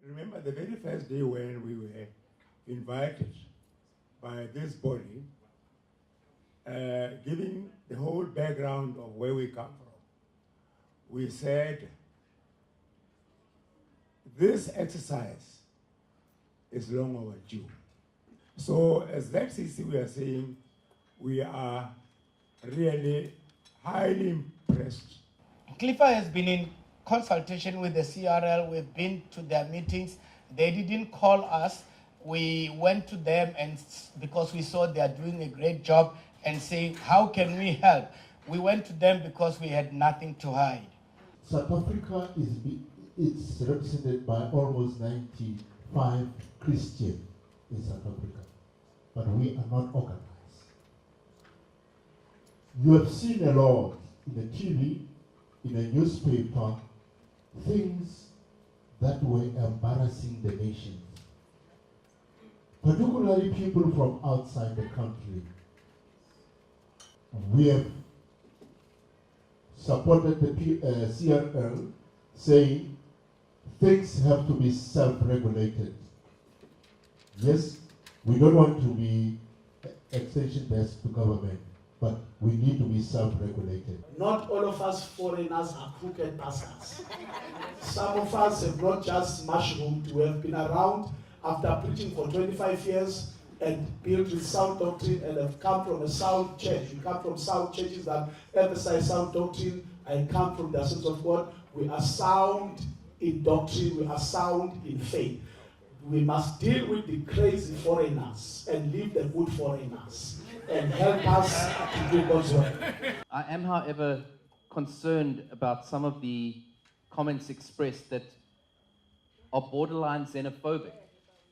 remember the very first day when we were invited by this body, giving the whole background of where we come from, we said, this exercise is long overdue. So as ZCC, we are saying, we are really highly impressed. Clifford has been in consultation with the CRL. We've been to their meetings. They didn't call us. We went to them, and because we saw they are doing a great job, and say, how can we help? We went to them because we had nothing to hide. South Africa is represented by almost 95 Christians in South Africa, but we are not organized. You have seen a lot in the TV, in a newspaper, things that were embarrassing the nation, particularly people from outside the country. We have supported the CRL, saying things have to be self-regulated. Yes, we don't want to be extension-based to government, but we need to be self-regulated. Not all of us foreigners are crooked bastards. Some of us have not just mushroomed. We have been around after preaching for 25 years and built with sound doctrine and have come from a sound church. We come from sound churches that emphasize sound doctrine. I come from the Assembly of God. We are sound in doctrine. We are sound in faith. We must deal with the crazy foreigners and leave the good foreigners and help us to do God's work. I am, however, concerned about some of the comments expressed that are borderline xenophobic.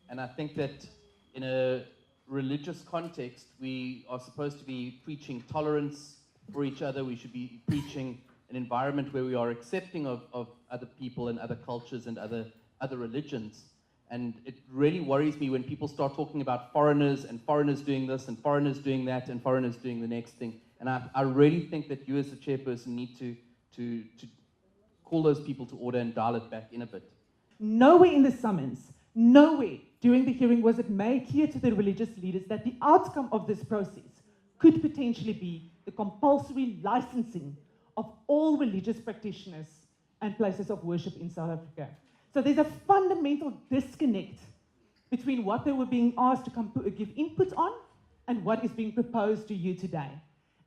And I think that in a religious context, we are supposed to be preaching tolerance for each other. We should be preaching an environment where we are accepting of other people and other cultures and other religions. And it really worries me when people start talking about foreigners and foreigners doing this and foreigners doing that and foreigners doing the next thing. And I really think that you as the chairperson need to call those people to order and dial it back in a bit. Nowhere in the summons, nowhere during the hearing was it made clear to the religious leaders that the outcome of this process could potentially be the compulsory licensing of all religious practitioners and places of worship in South Africa. So there's a fundamental disconnect between what they were being asked to give input on and what is being proposed to you today.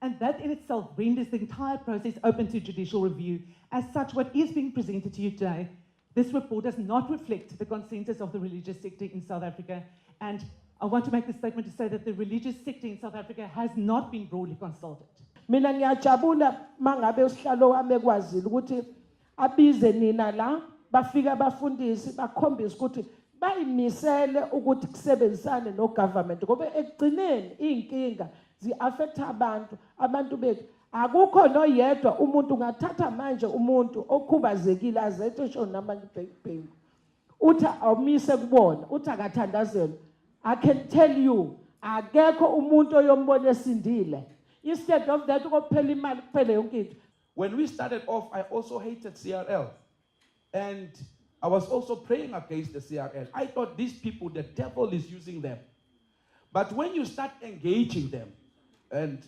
And that in itself renders the entire process open to judicial review. As such, what is being presented to you today, this report does not reflect the consensus of the religious sector in South Africa. And I want to make the statement to say that the religious sector in South Africa has not been broadly consulted. Mina ngiyajabula mangabe usihlalo wami ekwazile ukuthi abize nina la bafika abafundisi bakhombisa ukuthi bayimisele ukuthi kusebenzisane no government ngoba ekugcineni inkinga zi-affect abantu bethu. Akukho noyedwa umuntu ungathatha manje umuntu okhubazekile azethe sho namanye ibhekibheki uthi awumise kubona uthi akathandazelo. I can tell you akekho umuntu oyombona esindile. Instead of that ukuphela imali kuphela yonke into. When we started off, I also hated CRL. And I was also praying against the CRL. I thought these people, the devil is using them. But when you start engaging them, and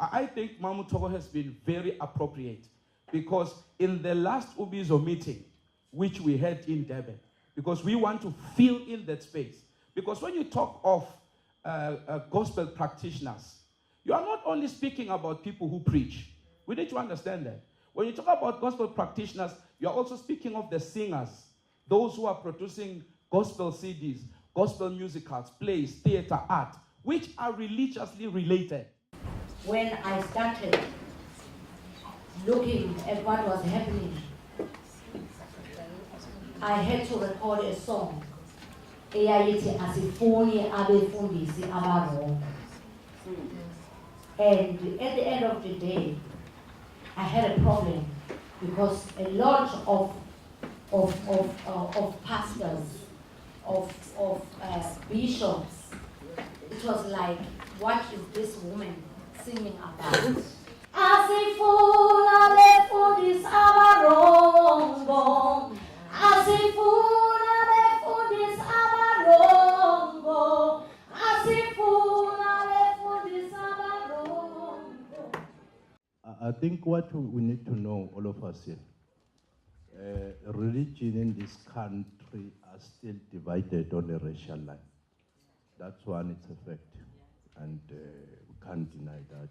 I think Mamu Togo has been very appropriate, because in the last Ubizo meeting, which we had in Durban, because we want to fill in that space. Because when you talk of gospel practitioners, you are not only speaking about people who preach. We need to understand that. When you talk about gospel practitioners, you are also speaking of the singers, those who are producing gospel CDs, gospel musicals, plays, theater, art, which are religiously related. When I started looking at what was happening, I had to record a song. Eyayithi asifuni abefundisi abarongo. And at the end of the day, I had a problem because a lot of pastors, of bishops, it was like, what is this woman singing about? Asifuna befundisi abarongo, asifuna what we need to know, all of us here, religion in this country are still divided on a racial line. That's one, it's a fact. And we can't deny that.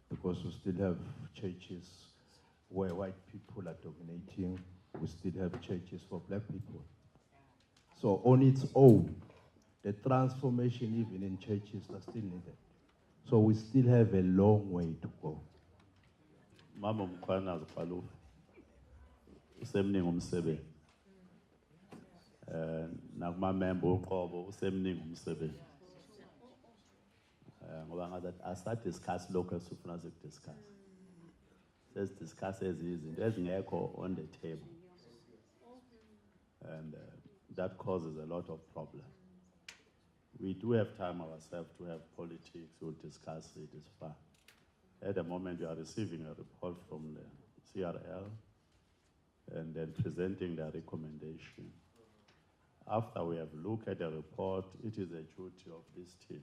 Because we still have churches where white people are dominating. We still have churches for black people. So on its own, the transformation even in churches are still needed. So we still have a long way to go. Mama mkhwana zikwalu usemningi umsebenzi. Nakuma member uqobo usemningi umsebenzi. Ngoba ngathi asadiscuss lokho esifuna ukudiscuss. Let's discuss izinto ezingekho on the table. And that causes a lot of problems. We do have time ourselves to have politics, we'll discuss it, it's fine. At the moment, we are receiving a report from the CRL and then presenting the recommendation. After we have looked at the report, it is a duty of this team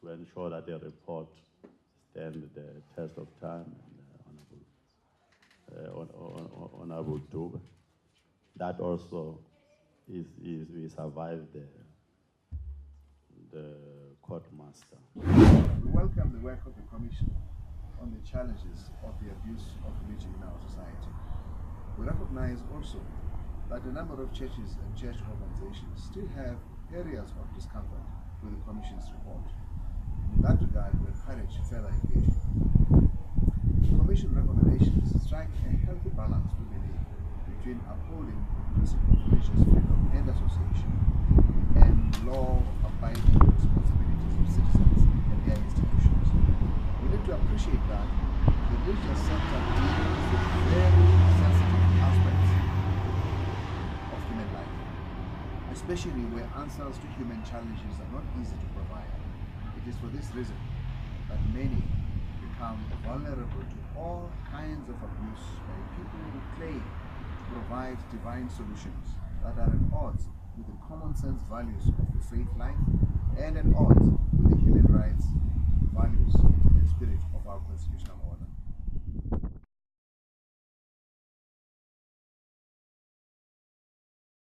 to ensure that the report stands the test of time. And Honorable Dube, that also is we survived the court master. We welcome the work of the Commission on the challenges of the abuse of religion in our society. We recognize also that a number of churches and church organizations still have areas of discomfort with the Commission's report. In that regard, we encourage further engagement. The Commission recommendations strike a healthy balance, we believe, between upholding the principle of religious freedom and association and law-abiding responsibilities of citizens and their institutions. We need to appreciate that the religious sector deals with very sensitive aspects of human life, especially where answers to human challenges are not easy to provide. It is for this reason that many become vulnerable to all kinds of abuse by people who claim to provide divine solutions that are at odds with the common sense values of the faith life and at odds with the human rights, values, and spirit of our constitutional order.